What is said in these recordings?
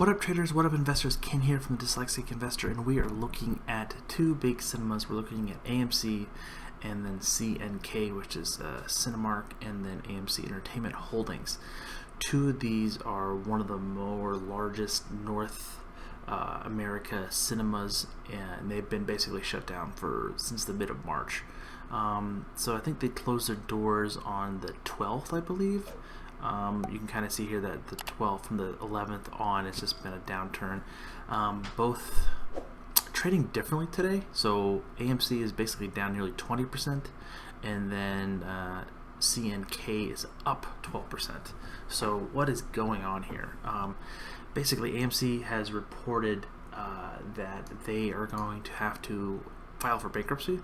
What up traders, what up investors, Ken here from the Dyslexic Investor, and we are looking at two big cinemas. We're looking at AMC and then CNK, which is Cinemark, and then AMC Entertainment Holdings. Two of these are one of the more largest North America cinemas, and they've been basically shut down since the mid of March. So I think they closed their doors on the 12th, I believe. You can kind of see here that the 12th from the 11th on, it's just been a downturn. Both trading differently today. So AMC is basically down nearly 20%, and then CNK is up 12%. So what is going on here? Basically, AMC has reported that they are going to have to file for bankruptcy,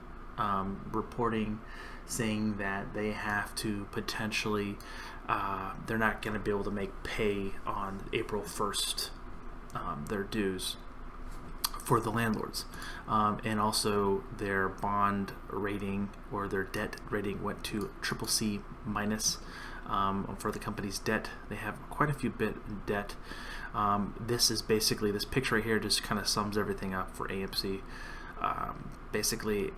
saying that they have to potentially they're not going to be able to make pay on April 1st their dues for the landlords, and also their bond rating or their debt rating went to CCC minus. For the company's debt, they have quite a few bit in debt. This is basically, this picture right here just kind of sums everything up for AMC. Basically,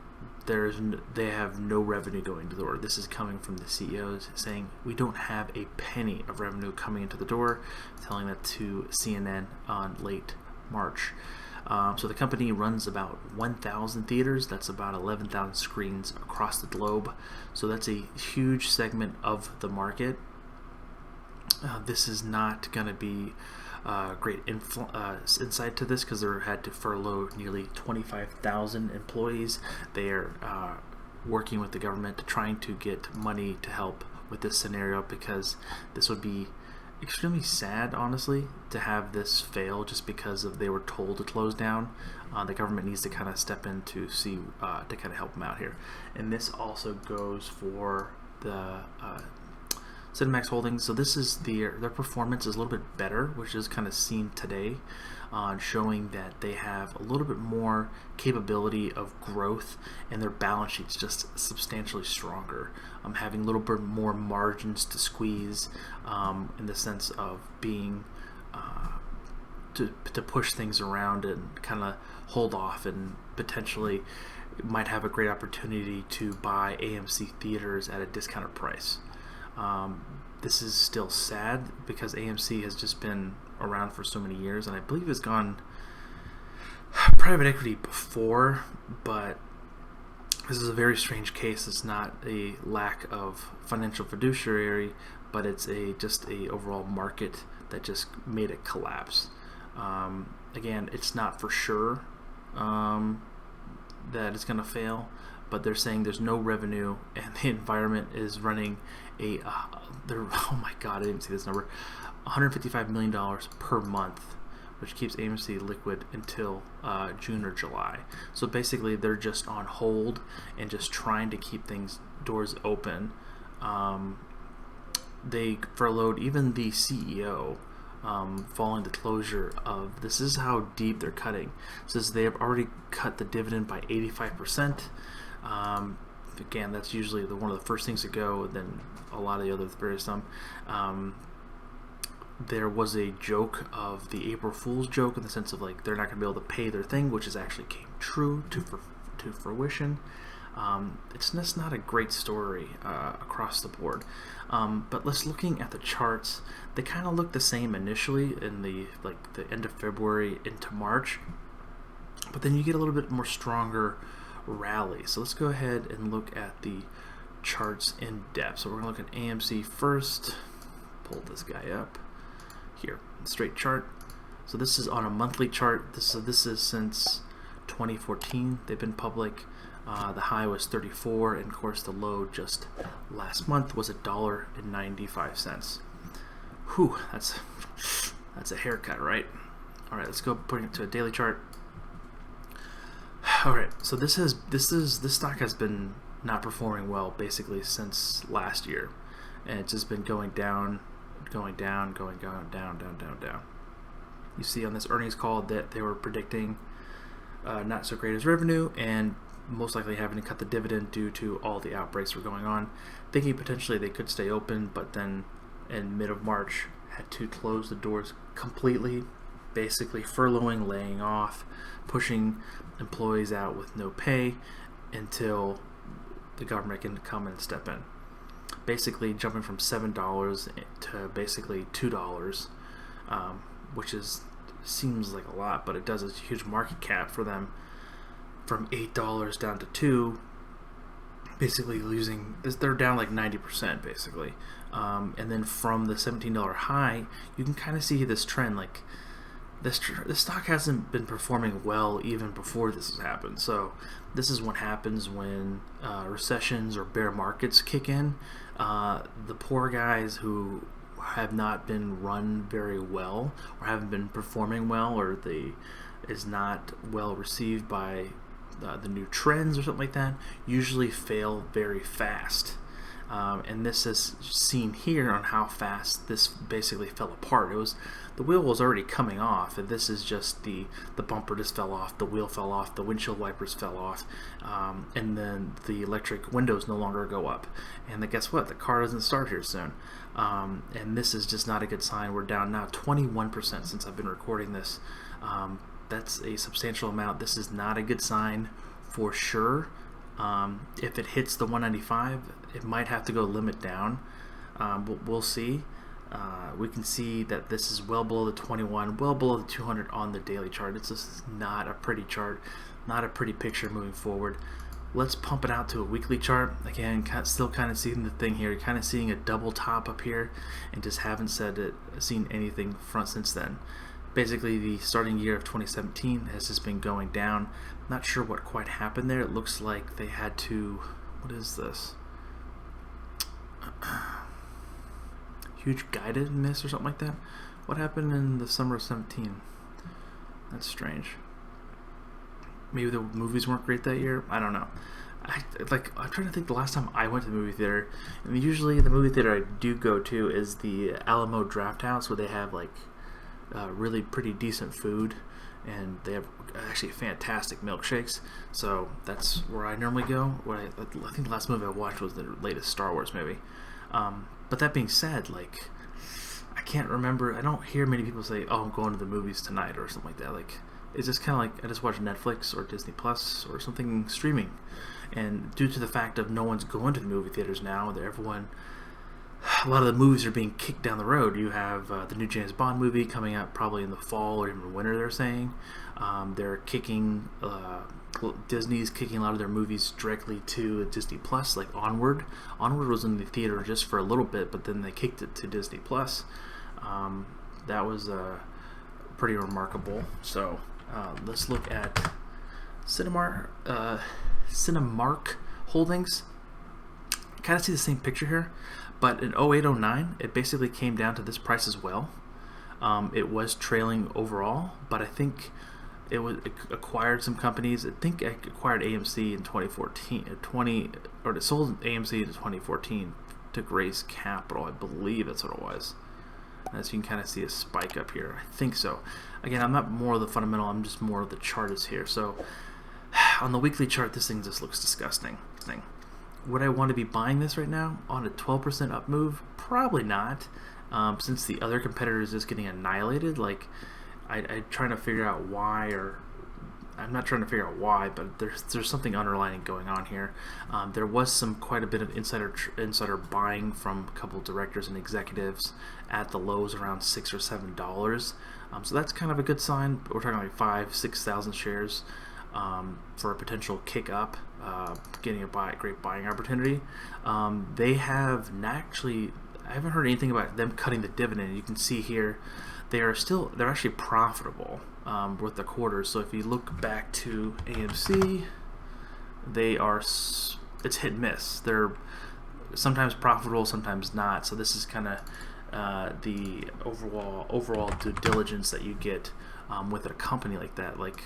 they have no revenue going to the door. This is coming from the CEOs saying we don't have a penny of revenue coming into the door, telling that to CNN on late March. So the company runs about 1,000 theaters. That's about 11,000 screens across the globe. So that's a huge segment of the market. This is not going to be great insight to this, because they had to furlough nearly 25,000 employees. They are working with the government trying to get money to help with this scenario, because this would be extremely sad, honestly, to have this fail just because they were told to close down. The government needs to kind of step in to see to kind of help them out here. And this also goes for the Cinemax Holdings. So this is their performance is a little bit better, which is kind of seen today, showing that they have a little bit more capability of growth, and their balance sheet's just substantially stronger, having a little bit more margins to squeeze, in the sense of being to push things around and kind of hold off, and potentially might have a great opportunity to buy AMC theaters at a discounted price. This is still sad because AMC has just been around for so many years, and I believe it's gone private equity before, but this is a very strange case. It's not a lack of financial fiduciary, but it's just a overall market that just made it collapse. Again, it's not for sure that it's going to fail, but they're saying there's no revenue, and the environment is running oh my god, I didn't see this number, $155 million per month, which keeps AMC liquid until June or July. So basically, they're just on hold and just trying to keep doors open. They furloughed even the CEO, following the closure of, this is how deep they're cutting. It says they have already cut the dividend by 85%. Again, that's usually one of the first things to go, and then a lot of the other various there was a joke of the April Fool's joke, in the sense of like they're not going to be able to pay their thing, which is actually came true to fruition. It's just not a great story across the board. But let's looking at the charts, they kind of look the same initially in the end of February into March, but then you get a little bit more stronger rally. So let's go ahead and look at the charts in depth. So we're going to look at AMC first. Pull this guy up here, straight chart. So this is on a monthly chart. This is since 2014 they've been public. The high was 34, and of course the low just last month was $1.95. Whew, that's a haircut, right? All right, let's go put it to a daily chart. All right, so this stock has been not performing well basically since last year, and it's just been going down. You see on this earnings call that they were predicting not so great as revenue, and most likely having to cut the dividend due to all the outbreaks were going on, thinking potentially they could stay open, but then in mid of March had to close the doors completely. basically furloughing, laying off, pushing employees out with no pay until the government can come and step in. Basically jumping from $7 to basically $2, which seems like a lot, but it does a huge market cap for them, from $8 down to $2. Basically they're down like 90% basically. And then from the $17 high, you can kind of see this trend. Like this stock hasn't been performing well even before this has happened. So this is what happens when recessions or bear markets kick in. The poor guys who have not been run very well, or haven't been performing well, or is not well received by the new trends or something like that, usually fail very fast. And this is seen here on how fast this basically fell apart. The wheel was already coming off, and this is just the bumper just fell off, the wheel fell off, the windshield wipers fell off, and then the electric windows no longer go up. And then guess what? The car doesn't start here soon. And this is just not a good sign. We're down now 21% since I've been recording this. That's a substantial amount. This is not a good sign for sure. If it hits the 195, it might have to go limit down. We'll see. We can see that this is well below the 21, well below the 200 on the daily chart. It's just not a pretty chart, not a pretty picture moving forward. Let's pump it out to a weekly chart. Again, still kind of seeing the thing here, kind of seeing a double top up here, and just haven't seen anything front since then. Basically, the starting year of 2017 has just been going down. Not sure what quite happened there. It looks like they had to, what is this? Huge guided miss or something like that. What happened in the summer of 17? That's strange. Maybe the movies weren't great that year. I don't know. I'm trying to think the last time I went to the movie theater. And usually the movie theater I do go to is the Alamo Drafthouse, where they have like really pretty decent food, and they have actually fantastic milkshakes. So that's where I normally go. I think the last movie I watched was the latest Star Wars movie. But that being said, like, I can't remember. I don't hear many people say, "Oh, I'm going to the movies tonight" or something like that. Like, it's just kind of like I just watch Netflix or Disney Plus or something streaming. And due to the fact of no one's going to the movie theaters now, a lot of the movies are being kicked down the road. You have the new James Bond movie coming out probably in the fall or even winter, they're saying. Disney's kicking a lot of their movies directly to Disney Plus, like Onward. Onward was in the theater just for a little bit, but then they kicked it to Disney Plus. That was pretty remarkable. So let's look at Cinemark Holdings. Kind of see the same picture here, but in 08-09 it basically came down to this price as well. It was trailing overall, but I think it acquired some companies. I think it acquired AMC in 2014, it sold AMC in 2014 to Grace Capital. I believe that's what it was. As you can kind of see a spike up here. I think so. Again, I'm not more of the fundamental, I'm just more of the chartist here. So on the weekly chart, this thing just looks disgusting. Would I want to be buying this right now on a 12% up move? Probably not, since the other competitor is just getting annihilated. Like, I'm trying to figure out why, or I'm not trying to figure out why, but there's something underlying going on here. There was quite a bit of insider buying from a couple of directors and executives at the lows around $6 or $7. So that's kind of a good sign. We're talking like 5,000-6,000 shares for a potential kick up, getting a great buying opportunity. They have not actually. I haven't heard anything about them cutting the dividend. You can see here they're actually profitable with the quarters. So if you look back to AMC, it's hit and miss. They're sometimes profitable, sometimes not. So this is kind of the overall due diligence that you get with a company like that. Like,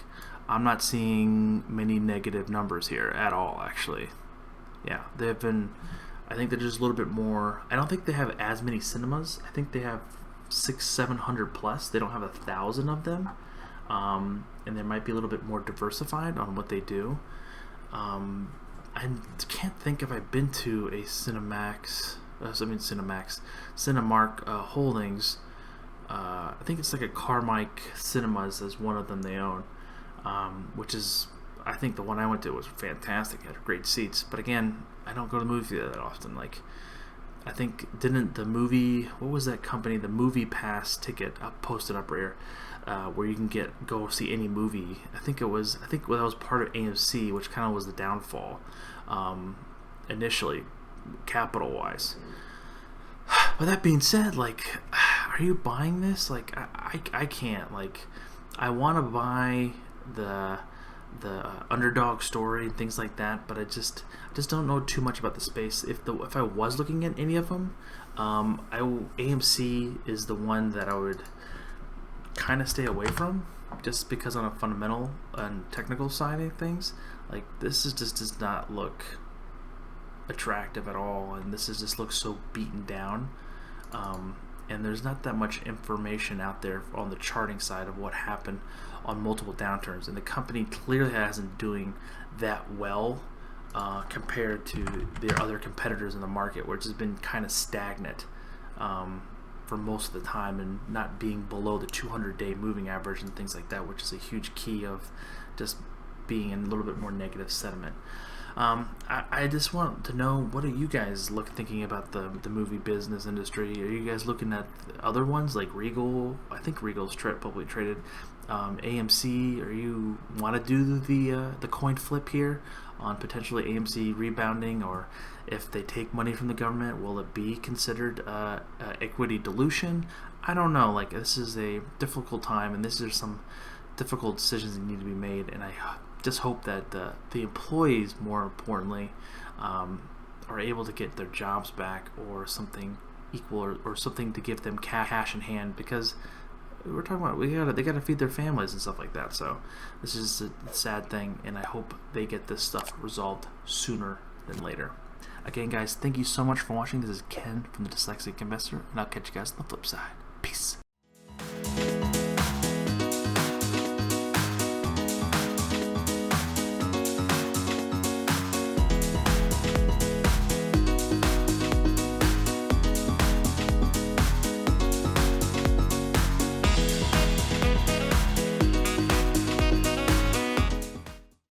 I'm not seeing many negative numbers here at all, actually. Yeah, they've been. I think they're just a little bit more. I don't think they have as many cinemas. I think they have 600-700 plus. They don't have 1,000 of them, and they might be a little bit more diversified on what they do. I can't think if I've been to a Cinemark Holdings I think it's like a Carmike Cinemas is one of them they own, which is, I think the one I went to was fantastic. It had great seats. But again, I don't go to the movie theater that often. Like, I think, didn't the movie, what was that company, the Movie Pass ticket posted up here, where you can go see any movie. I think that was part of AMC, which kind of was the downfall initially, capital wise. But that being said, like, are you buying this? Like, I can't. Like, I want to buy the underdog story and things like that, but I just don't know too much about the space. If I was looking at any of them, AMC is the one that I would kind of stay away from, just because on a fundamental and technical side of things, like, this does not look attractive at all, and just looks so beaten down, and there's not that much information out there on the charting side of what happened on multiple downturns, and the company clearly hasn't doing that well compared to their other competitors in the market, which has been kind of stagnant for most of the time, and not being below the 200-day moving average and things like that, which is a huge key of just being in a little bit more negative sentiment. I just want to know, what are you guys thinking about the movie business industry? Are you guys looking at other ones like Regal? I think Regal's publicly traded. AMC, or you want to do the coin flip here on potentially AMC rebounding, or if they take money from the government, will it be considered equity dilution? I don't know. Like, this is a difficult time, and this is some difficult decisions that need to be made, and I just hope that the employees, more importantly, are able to get their jobs back, or something equal, or something to give them cash in hand, because we're talking about they gotta feed their families and stuff like that. So this is a sad thing, and I hope they get this stuff resolved sooner than later. Again, guys, thank you so much for watching. This is Ken from the Dyslexic Investor, and I'll catch you guys on the flip side.